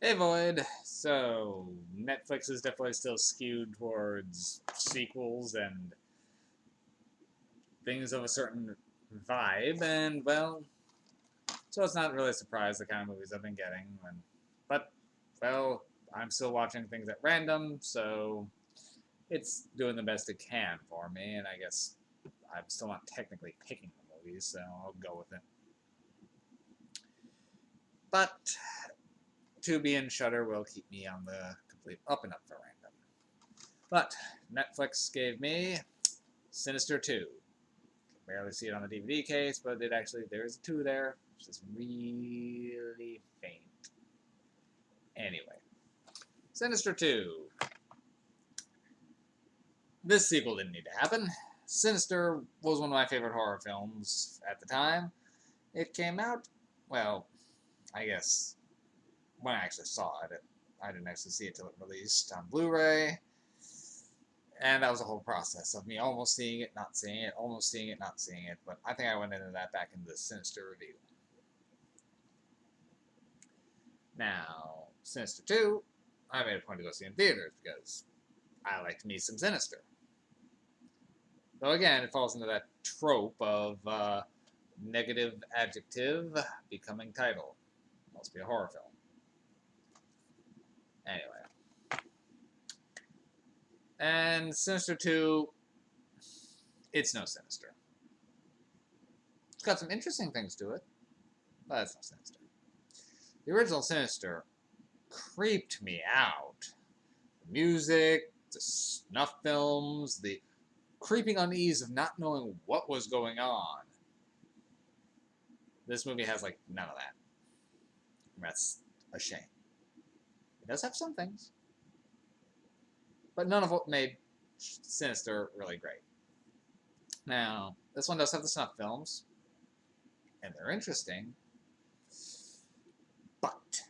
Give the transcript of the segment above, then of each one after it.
Hey Void. So Netflix is definitely still skewed towards sequels and things of a certain vibe, and well, so it's not really a surprise the kind of movies I've been getting. But well, I'm still watching things at random, so it's doing the best it can for me, and I guess I'm still not technically picking the movies, so I'll go with it. But Tubi and Shutter will keep me on the complete up and up for random. But Netflix gave me Sinister 2. Can barely see it on the DVD case, but it actually, there's a 2 there, which is really faint. Anyway, Sinister 2. This sequel didn't need to happen. Sinister was one of my favorite horror films at the time. It came out, well, I guess, when I actually saw it. I didn't actually see it till it released on Blu-ray. And that was a whole process of me almost seeing it, not seeing it, almost seeing it, not seeing it. But I think I went into that back in the Sinister review. Now, Sinister 2, I made a point to go see in theaters because I liked me some Sinister. Though again, it falls into that trope of negative adjective becoming title. Must be a horror film. Anyway. And Sinister 2, it's no Sinister. It's got some interesting things to it, but it's no Sinister. The original Sinister creeped me out. The music, the snuff films, the creeping unease of not knowing what was going on. This movie has like none of that. And that's a shame. It does have some things, but none of what made Sinister really great. Now, this one does have the snuff films, and they're interesting, but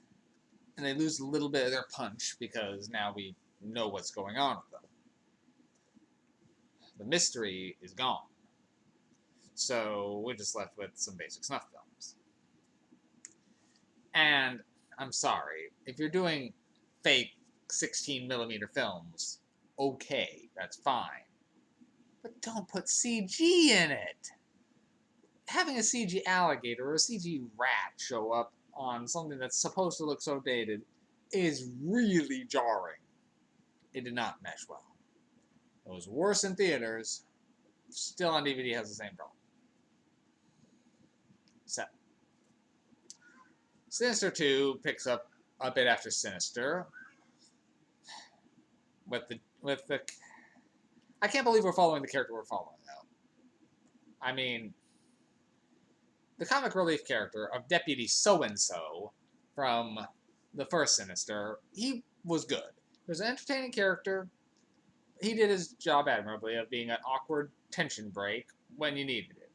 and they lose a little bit of their punch because now we know what's going on with them. The mystery is gone. So we're just left with some basic snuff films. And I'm sorry, if you're doing fake 16mm films, okay, that's fine. But don't put CG in it. Having a CG alligator or a CG rat show up on something that's supposed to look so dated is really jarring. It did not mesh well. It was worse in theaters, still on DVD has the same problem. So, Sinister 2 picks up a bit after Sinister with the I can't believe we're following the character we're following though. I mean, the comic relief character of Deputy So and So from the first Sinister, he was good. He was an entertaining character. He did his job admirably of being an awkward tension break when you needed it.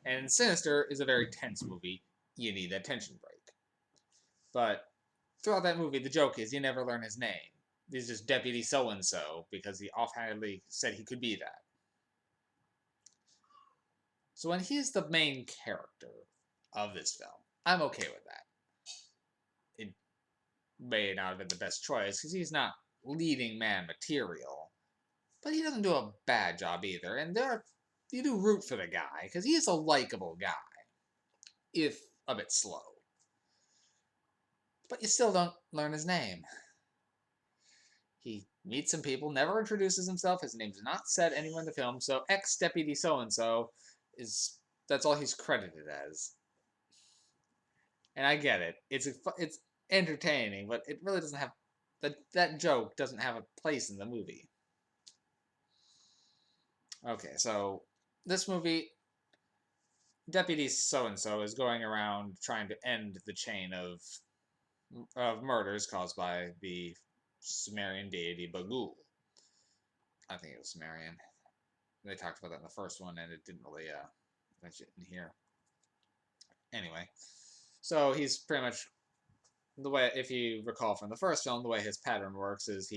And Sinister is a very tense movie. You need that tension break. But throughout that movie, the joke is you never learn his name. He's just Deputy So and So because he offhandedly said he could be that. So when he's the main character of this film, I'm okay with that. It may not have been the best choice because he's not leading man material, but he doesn't do a bad job either. And you do root for the guy because he is a likable guy, if a bit slow. But you still don't learn his name. He meets some people, never introduces himself. His name's not said anywhere in the film, so ex-deputy so-and-so is that's all he's credited as. And I get it. It's entertaining, but it really doesn't have that joke doesn't have a place in the movie. Okay, so this movie, Deputy So and So is going around trying to end the chain of murders caused by the Sumerian deity Bagul. I think it was Sumerian. They talked about that in the first one, and it didn't really mention it in here. Anyway, so he's pretty much the way, if you recall from the first film, the way his pattern works is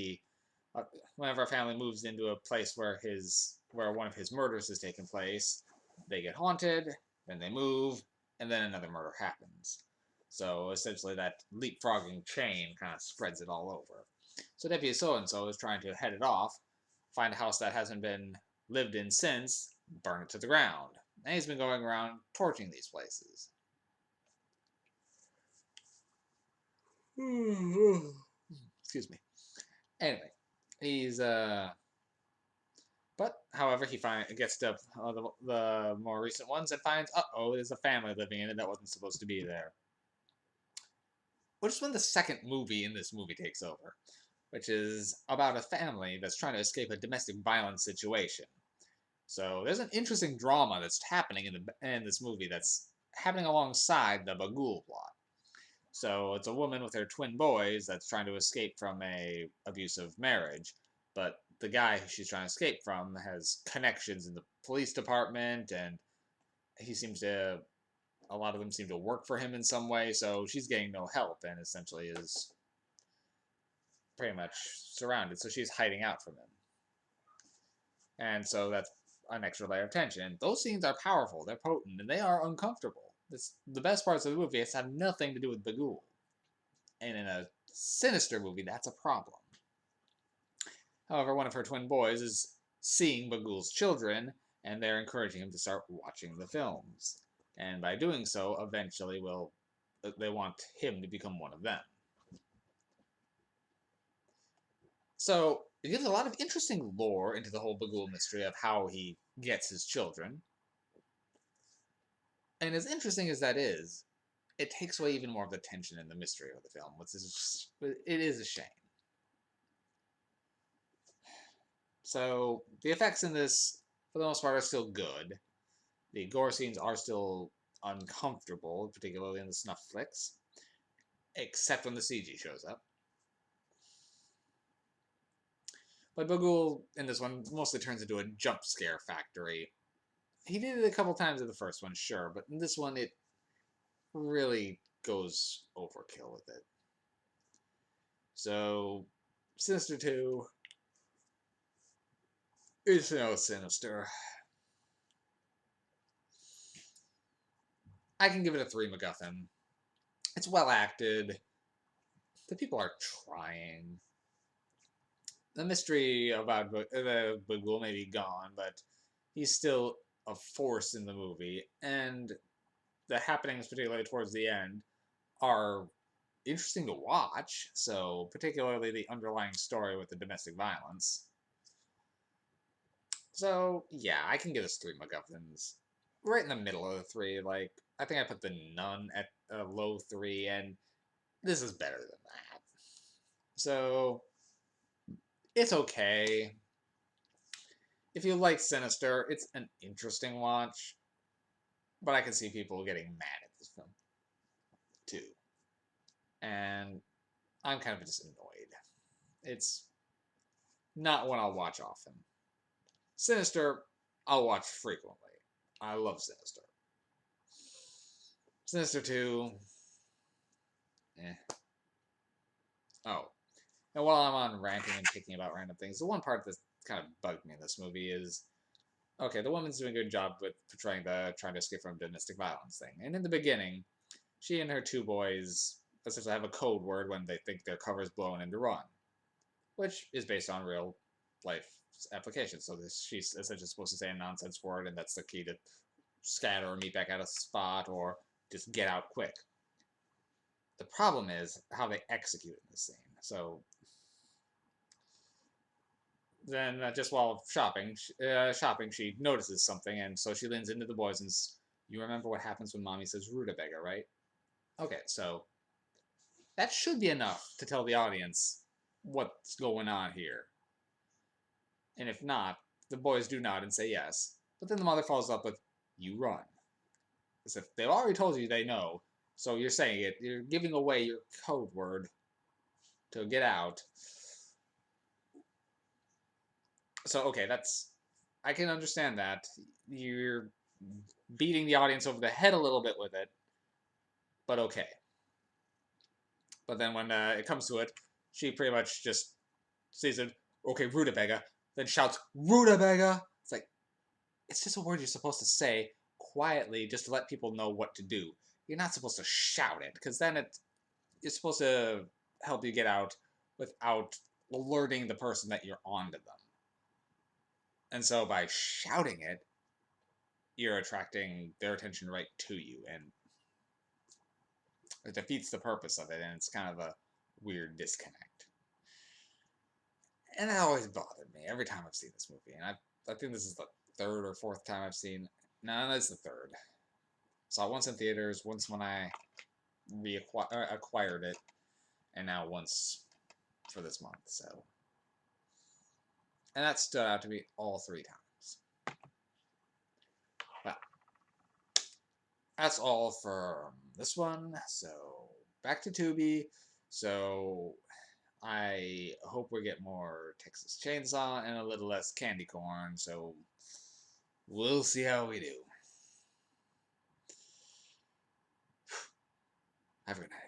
whenever a family moves into a place where one of his murders has taken place, they get haunted, then they move, and then another murder happens. So essentially that leapfrogging chain kind of spreads it all over. So Deputy So-and-so is trying to head it off, find a house that hasn't been lived in since, burn it to the ground. And he's been going around torching these places. Excuse me. Anyway, he's but however he gets to the more recent ones and finds, uh-oh, there's a family living in it that wasn't supposed to be there. Which is when the second movie in this movie takes over, which is about a family that's trying to escape a domestic violence situation. So there's an interesting drama that's happening in this movie that's happening alongside the Bagul plot. So it's a woman with her twin boys that's trying to escape from a abusive marriage, but the guy she's trying to escape from has connections in the police department, and he seems to a lot of them seem to work for him in some way, so she's getting no help and essentially is pretty much surrounded, so she's hiding out from him. And so that's an extra layer of tension. Those scenes are powerful, they're potent, and they are uncomfortable. The best parts of the movie have nothing to do with Bagul. And in a Sinister movie, that's a problem. However, one of her twin boys is seeing Bagul's children, and they're encouraging him to start watching the films. And by doing so, eventually they want him to become one of them. So it gives a lot of interesting lore into the whole Bagul mystery of how he gets his children. And as interesting as that is, it takes away even more of the tension and the mystery of the film, which is it is a shame. So the effects in this, for the most part, are still good. The gore scenes are still uncomfortable, particularly in the snuff flicks, except when the CG shows up. But Bagul in this one mostly turns into a jump scare factory. He did it a couple times in the first one, sure, but in this one it really goes overkill with it. So, Sinister 2 is no Sinister. I can give it a 3 MacGuffin. It's well acted. The people are trying. The mystery about Bagul may be gone, but he's still a force in the movie, and the happenings, particularly towards the end, are interesting to watch. So, particularly the underlying story with the domestic violence. So, yeah, I can give this 3 MacGuffins. Right in the middle of the 3. Like, I think I put The Nun at a low 3, and this is better than that. So, it's okay. If you like Sinister, it's an interesting watch, but I can see people getting mad at this film, too. And I'm kind of just annoyed. It's not one I'll watch often. Sinister, I'll watch frequently. I love Sinister. Sinister 2, eh. Oh, and while I'm on ranting and picking about random things, the one part that kind of bugged me in this movie is, okay, the woman's doing a good job with portraying the trying to escape from domestic violence thing. And in the beginning, she and her 2 boys essentially have a code word when they think their cover's blown and to run, which is based on real life application. So she's essentially supposed to say a nonsense word, and that's the key to scatter or meet back at a spot or just get out quick. The problem is how they execute in this scene. So then, just while shopping, she notices something, and so she leans into the boys and says, "You remember what happens when mommy says Rutabaga, right?" Okay, so that should be enough to tell the audience what's going on here. And if not, the boys do nod and say yes. But then the mother follows up with, "You run." As if they've already told you they know, so you're saying it. You're giving away your code word to get out. So, okay, I can understand that. You're beating the audience over the head a little bit with it, but okay. But then when it comes to it, she pretty much just sees it, okay, Rutabaga, then shouts, Rutabaga! It's just a word you're supposed to say quietly just to let people know what to do. you're not supposed to shout it, because then it's supposed to help you get out without alerting the person that you're onto them. And so by shouting it, you're attracting their attention right to you, and it defeats the purpose of it, and it's kind of a weird disconnect. And that always bothered me every time I've seen this movie. And I think this is the third or fourth time I've seen. No, that's the third. Saw it once in theaters, once when I acquired it, and now once for this month. So, and that stood out to me all three times. But that's all for this one. So back to Tubi. So I hope we get more Texas Chainsaw and a little less candy corn. So we'll see how we do. Have a good night.